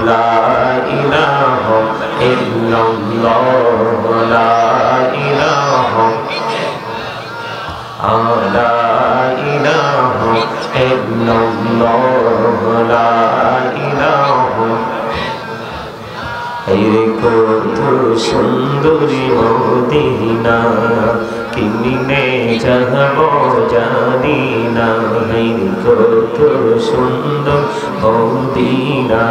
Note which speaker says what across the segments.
Speaker 1: لا إله إلا الله لا إله لا إله إلا الله لا إله এরে কত সুন্দরী মদিনা কিমিনে যাব জানি না এরে কত সুন্দর মদিনা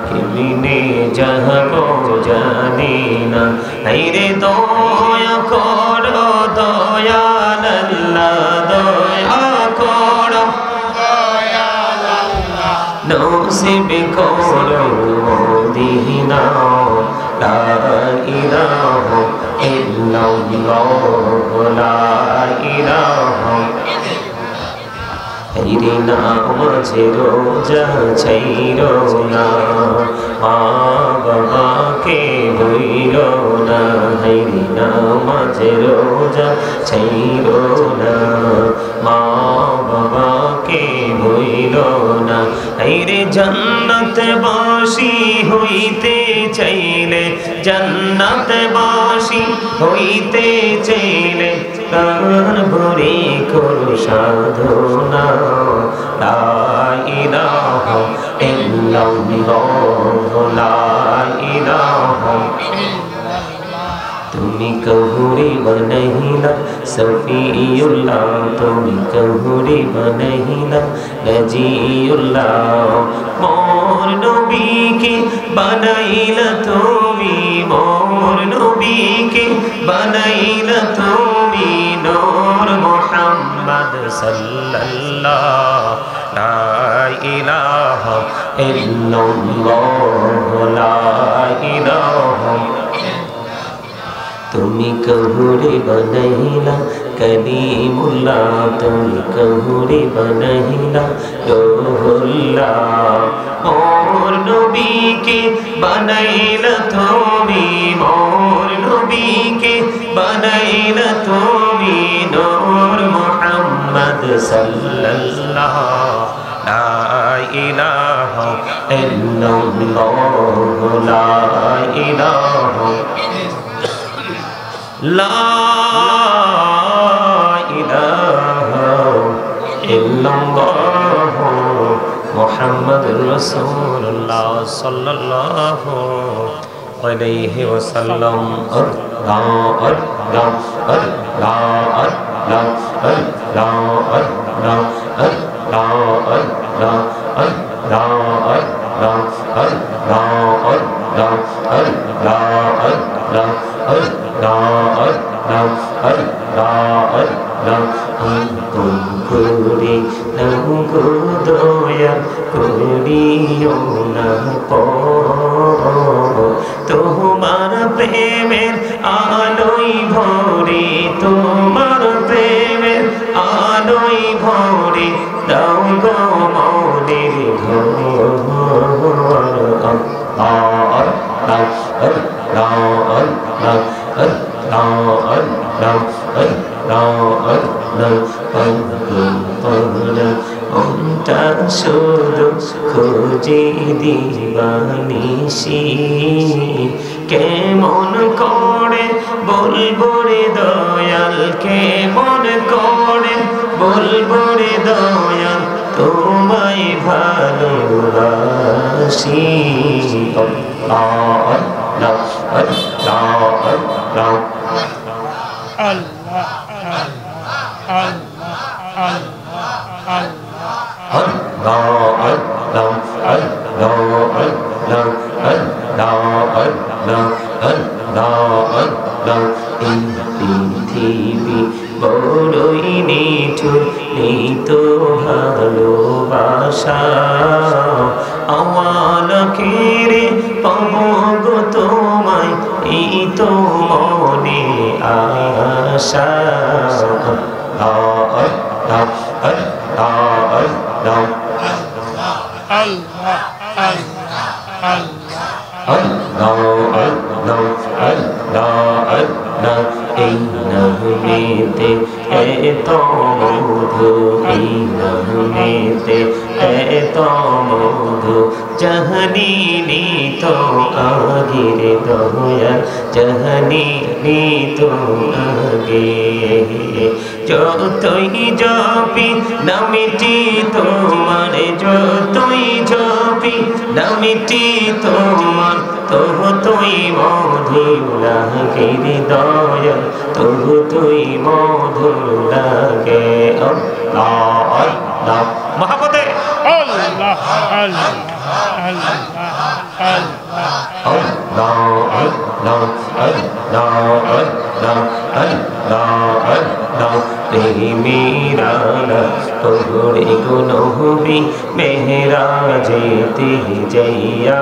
Speaker 1: কিমিনে যাব জানি না এরে দয়া করো দয়াল আল্লাহ দয়া করো নসিব করো মদিনা লা ইলাহা ইল্লাল্লাহ লা ইলাহা হেরে নামাজে রোজা ছাইরো না মা বাবাকে ভুইল না হেরে নামাজে রোজা ছাইরো না মা বাবাকে ভুইল না হেরে জান্নাতবাসী হইতে চাইলে জান্নাতবাসী হইতে চাইলে প্রাণ ভরে করো সাধনা লা ইলাহা ইল্লাল্লাহ লা ইলাহা তুমি কহুরি বনহিলা সফিউল্লাহ তুমি কহুরি বনহিলা নজিউল্লাহ মোর নবীকে বানাইলা তুমি মোর নবীকে বানাইলা তুমি নূর মুহাম্মদ সাল্লাল্লাহ লা ইলাহা ইল্লাল্লাহ লা ইলাহা তুমি কহুরে বনহিলা কলিমুল্লাহ তুমি কহুরে বনহিলা রূহুল্লাহ মোর নবীকে বানাইলা তুমি মোর নবীকে বানাইলা তুমি নূর মুহাম্মদ সাল্লাল্লাহ লা ইলাহা ইল্লাল্লাহ লা ইলাহা লা ইলাহা ইল্লাল্লাহ মুহাম্মাদুর রাসূলুল্লাহ সাল্লাল্লাহু আলাইহি ওয়াসাল্লাম আল্লাহ আল্লাহ আল্লাহ আল্লাহ আল্লাহ আল্লাহ আল্লাহ আল্লাহ আল্লাহ আল্লাহ আল্লাহ আল্লাহ আল্লাহ আল্লাহ করে দয়া করিও না তোমার প্রেমের আলোই ভরে তোমার প্রেমের আলোই ভরে দাও গো মনের ঘর শুধু খুঁজে দিবানিসি কেমন করে বলবো রে দয়াল কেমন করে বলবো রে দয়াল তোমায় ভালোবাসি আল্লাহ আল্লাহ আল্লাহ আল্লাহ আল্লাহ পৃথিবী বড়ই নিঠুর নেই তো ভালোবাসা আমাকে রে পাবো গো তোমায় এই তো মনে আশা আল্লাহ এই নামেতে এত মধু এই নামেতে এত মধু জাহানি তো আগের দয়াল জাহানি তো আগে যতই জপি নামটি তোমার যতই জপি নামটি তোমার তবু তুই মধুর লাগে দয়াল তবু তুই মধুর লাগে আল্লাহ আল্লাহ মহব্বতে
Speaker 2: আল্লাহ আল্লাহ আল্লাহ
Speaker 1: আল্লাহ আল্লাহ আল্লাহ আল্লাহ আল্লাহ আল্লাহ প্রেমিরানা তোরে গুনহবি মেহরাজেতে যাইয়া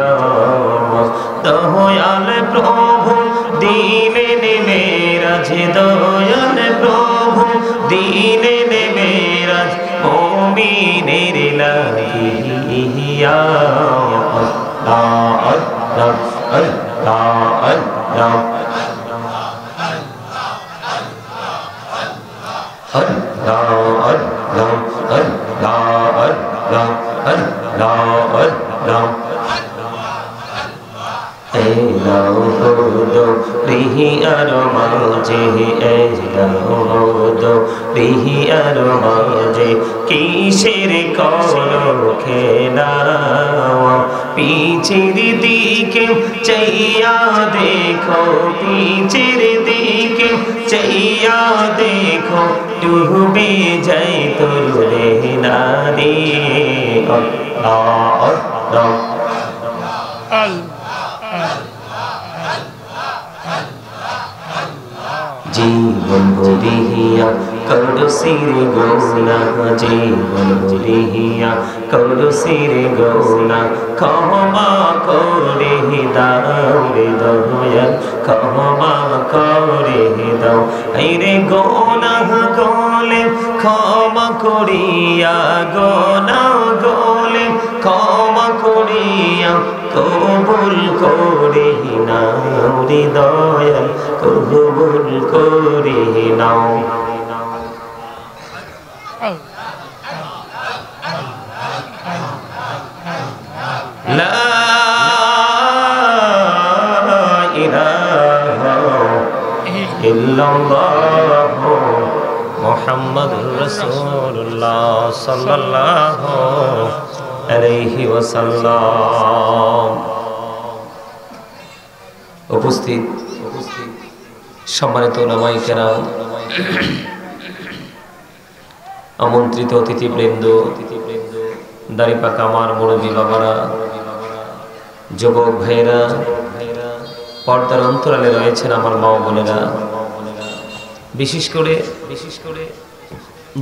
Speaker 1: দয়াল প্রভু দিলেন মেরাজ দয়াল প্রভু দিলেন মেরাজ মুমিনের লাগিয়া আল্লাহ আল্লাহ আল্লাহ আল্লাহ কিসের করো খেলা পিছের দিকে চাইয়া দেখো পিছের দিকে চাইয়া দেখো ডুবে যাই তোর নারী জীবন বলিয়া করো সির গৌনা জীবন বলিয়া করো সির গৌনা ক্ষমা করে দাও রে দয়াল ক্ষমা করে দাও এই রে গোনা গোলে ক্ষমা করিয়া গোনা গোলে ক্ষমা করিয়া কবুল করে নাও রে দয়াল কবুল করে নাও লা ইলাহা ইল্লাল্লাহ মুহাম্মাদুর রাসূলুল্লাহ সাল্লাল্লাহু আলাইহি ওয়াসাল্লাম। উপস্থিত সম্মানিত উলামায়ে কেরাম, আমন্ত্রিত অতিথিবৃন্দ, দাড়িপাকা আমার মুরব্বী বাবারা, যুবক ভাইয়েরা, পর্দার অন্তরালে রয়েছেন আমার মা বোনেরা, বিশেষ করে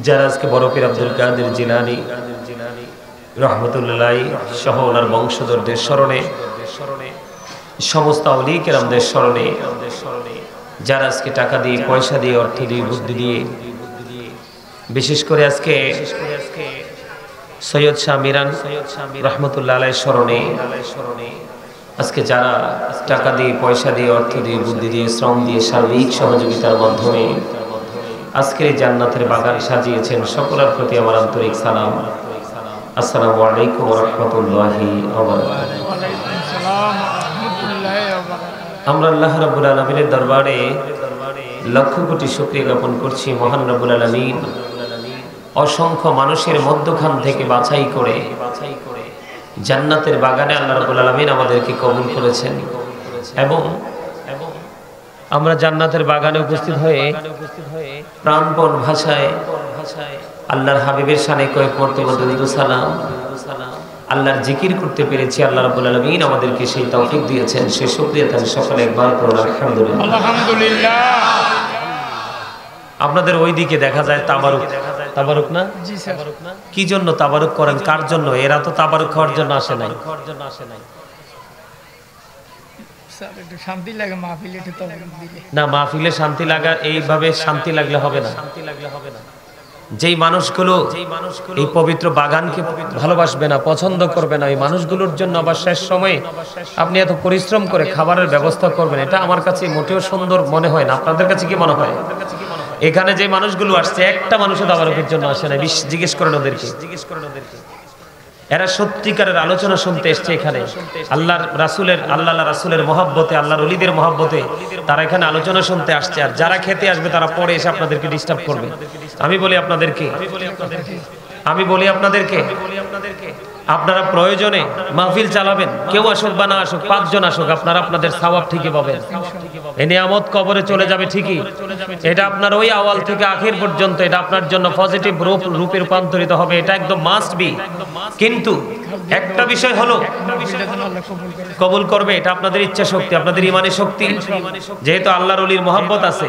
Speaker 1: যারা আজকে বড় পীর আব্দুল কাদের জিলানী রহমতুল্লাহ সহ ওনার বংশধরদের স্মরণে, সমস্ত আউলিয়া কেরামদের স্মরণে, যারা আজকে টাকা দিয়ে, পয়সা দিয়ে, অর্থ দিয়ে, বুদ্ধি দিয়ে, বিশেষ করে আজকে সৈয়দ শাহ মিরান রহমতুল্লাহ আলাইহির স্মরণে আজকে যারা টাকা দিয়ে, পয়সা দিয়ে, অর্থ দিয়ে, বুদ্ধি দিয়ে, শ্রম দিয়ে, সার্বিক সহযোগিতার মাধ্যমে আজকের এই জান্নাতের বাগান সাজিয়েছেন, সকলের প্রতি আমার আন্তরিক সালাম। আসসালামু আলাইকুম ওয়া রাহমাতুল্লাহি ওয়া বারাকাতুহু। আমরা আল্লাহ রাব্বুল আলামিনের দরবারে লক্ষ কোটি শুকরিয়া জ্ঞাপন করছি। মহান রাব্বুল আলামিন অসংখ্য মানুষের মধ্যখান থেকে বাছাই করে জান্নাতের বাগানে আল্লাহ রাব্বুল আলামিন আমাদেরকে কবুল করেছেন এবং আমরা জান্নাতের বাগানে উপস্থিত হয়ে প্রাণপণ ভাষায় আল্লাহর হাবিবের শানে কয়েক মর্তবা দরুদ ও সালাম, আল্লাহর জিকির করতে পেরেছি। আল্লাহ রাব্বুল আলামিন আমাদেরকে সেই তৌফিক দিয়েছেন, সেই শুকরিয়া তার সকলে একবার পড়ুন আলহামদুলিল্লাহ।
Speaker 2: আলহামদুলিল্লাহ।
Speaker 1: আপনাদের ওইদিকে দেখা যায় তাবারুক, তাবারুক না?
Speaker 2: জি স্যার।
Speaker 1: কি জন্য তাবারুক করেন, কার জন্য? এরা তো তাবারুক খাওয়ার জন্য আসে নাই।
Speaker 2: স্যার একটু শান্তি লাগে মাহফিলে, একটু তাবারুক দিলে।
Speaker 1: না, মাহফিলে শান্তি লাগা, এইভাবে শান্তি লাগলে হবে না। যেই মানুষগুলো এই পবিত্র বাগানকে ভালোবাসবে না, পছন্দ করবে না, এই মানুষগুলোর জন্য আবার শেষ সময়ে আপনি এত পরিশ্রম করে খাবারের ব্যবস্থা করবেন, এটা আমার কাছে মোটেও সুন্দর মনে হয় না। আপনাদের কাছে কি মনে হয়? এখানে যে মানুষগুলো আসছে, একটা মানুষও তাবারকের জন্য আসে না। জিজ্ঞেস করেন ওদেরকে। এরা সত্যিকারের আলোচনা শুনতে এসছে এখানে, আল্লাহ রাসূলের মহব্বতে, আল্লাহর ওলিদের মহব্বতে তারা এখানে আলোচনা শুনতে আসছে। আর যারা খেতে আসবে তারা পরে এসে আপনাদেরকে ডিস্টার্ব করবে। আমি বলি আপনাদেরকে আপনারা প্রয়োজনে মাহফিল চালাবেন, কেউ আসুক বা না আসুক, 5 জন আসুক, আপনারা আপনাদের সওয়াব ঠিকই পাবেন। এই নিয়ামত কবরে চলে যাবে ঠিকই, এটা আপনার ওই আওয়াল থেকে আখির পর্যন্ত এটা আপনার জন্য পজিটিভ রূপে রূপান্তরিত হবে, এটা একদম মাস্ট বি। কিন্তু একটা বিষয় হলো কবুল করবে, এটা আপনাদের ইচ্ছা শক্তি, আপনাদের ইমানের শক্তি। যেহেতু আল্লাহর ওলির মহব্বত আছে,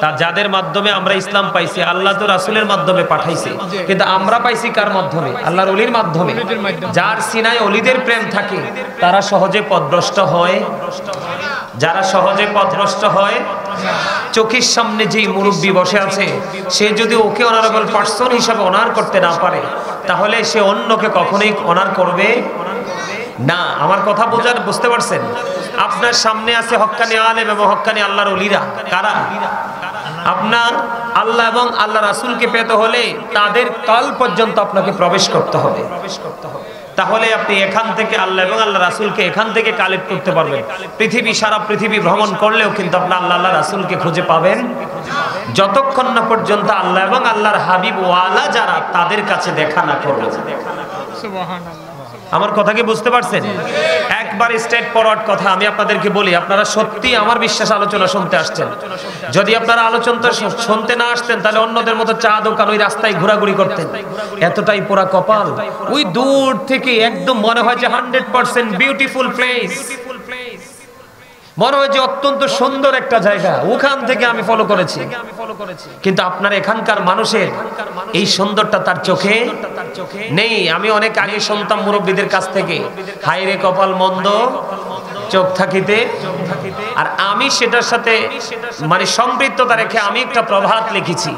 Speaker 1: তা যাদের মাধ্যমে আমরা ইসলাম পাইছি, আল্লাহ তো রাসূলের মাধ্যমে পাঠাইছে, কিন্তু আমরা পাইছি কার মাধ্যমে? আল্লাহর ওলির মাধ্যমে। যার সিনায় ওলিদের প্রেম থাকে তারা সহজে পথভ্রষ্ট হয়। যারা সহজে পথভ্রষ্ট হয়, চোখের সামনে যেই মুরব্বী বসে আছে, সে যদি ওকে অনারেবল পার্সন হিসাবে অনার করতে না পারে, তাহলে সে অন্যকে কখনোই অনার করবে না। আমার কথা বুঝতে পারছেন? আপনার সামনে আছে হক্কানি আলেম এবং হক্কানি আল্লাহর ওলিরা। কারা? আপনার আল্লাহ এবং আল্লাহ রাসূলকে পেতে হলে তাদের কাল পর্যন্ত আপনাকে প্রবেশ করতে হবে। তাহলে আপনি এখান থেকে আল্লাহ এবং আল্লাহ রাসূলকে এখান থেকে কালেক্ট করতে পারবেন। সারা পৃথিবী ভ্রমণ করলেও কিন্তু আপনি আল্লাহ রাসূলকে খুঁজে পাবেন যতক্ষণ না পর্যন্ত আল্লাহ এবং আল্লাহর হাবিব ওয়ালা যারা তাদের কাছে দেখা না করবে।
Speaker 2: সুবহানাল্লাহ।
Speaker 1: আমার কথা কি বুঝতে পারছেন? একবার স্ট্রেট ফরওয়ার্ড কথা আমি আপনাদেরকে বলি, আপনারা সত্যি আমার বিশ্বাস আলোচনা শুনতে আসছেন। যদি আপনারা আলোচনা শুনতে না আসতেন, তাহলে অন্যদের মতো চা দোকান ওই রাস্তায় ঘোরাঘুরি করতেন। এতটাই পোড়া কপাল, ওই দূর থেকে একদম মনে হয় যে 100% বিউটিফুল প্লেস, মনে হয় যে অত্যন্ত সুন্দর একটা জায়গা, ওখান থেকে আমি ফলো করেছি। কিন্তু আপনার এখানকার মানুষের এই সুন্দরটা তার চোখে নেই। আমি অনেক আগে শুনতাম মুরব্বীদের কাছ থেকে, হায়রে কপাল মন্দ চোখ থাকিতে। আর আমি সেটার সাথে মানে সম্পৃক্ততা রেখে আমি একটা প্রভাত লিখেছি।